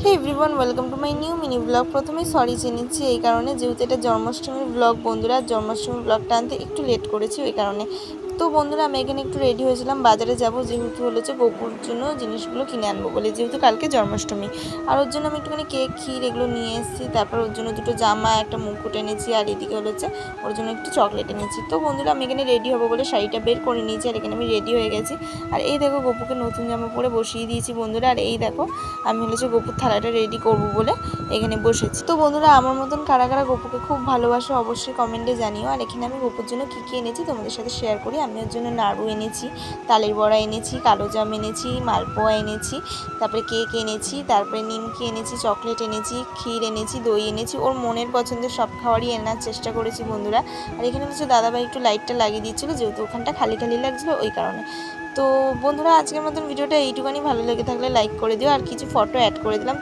Hey everyone, welcome to my new mini blog. প্রথমেই sorry জেনেছি এই কারণে, যেহেতু এটা জন্মাষ্টমীর ব্লগ বন্ধুরা, জন্মাষ্টমীর ব্লগটা আনতে একটু লেট করেছি ওই কারণে। তো বন্ধুরা, আমি এখানে একটু রেডি হয়েছিলাম, বাজারে যাব, যেহেতু হলেছে গোপুর জন্য জিনিসগুলো কিনে আনবো বলে, যেহেতু কালকে জন্মাষ্টমী। আর ওর জন্য আমি একটুখানি কেক, ক্ষীর এগুলো নিয়ে এসেছি। তারপর ওর জন্য দুটো জামা, একটা মুকুট এনেছি, আর এদিকে হচ্ছে ওর জন্য একটু চকলেট এনেছি। তো বন্ধুরা, আমি এখানে রেডি হবো বলে শাড়িটা বের করে নিয়েছি, আর এখানে আমি রেডি হয়ে গেছি। আর এই দেখো, গোপুকে নতুন জামা পরে বসিয়ে দিয়েছি বন্ধুরা। আর এই দেখো, আমি হচ্ছে গোপুর থালাটা রেডি করবো বলে এখানে বসেছি। তো বন্ধুরা, আমার মতন কারা কারা গোপুকে খুব ভালোবাসো অবশ্যই কমেন্টে জানিও। আর এখানে আমি গোপুর জন্য কী কী এনেছি তোমাদের সাথে শেয়ার করি। আমি ওর জন্য নাড়ু এনেছি, তালের বড়া এনেছি, কালো জাম এনেছি, মালপোয়া এনেছি, তারপরে কেক এনেছি, তারপরে নিমকি এনেছি, চকলেট এনেছি, ক্ষীর এনেছি, দই এনেছি। ওর মনের পছন্দের সব খাবারই এনার চেষ্টা করেছি বন্ধুরা। আর এখানে হচ্ছে দাদাভাই একটু লাইটটা লাগিয়ে দিচ্ছিলো, যেহেতু ওখানটা খালি খালি লাগছিলো ওই কারণে। তো বন্ধুরা, আজকের মতন ভিডিওটা এইটুখানি। ভালো লেগে থাকলে লাইক করে দিও, আর কিছু ফটো অ্যাড করে দিলাম।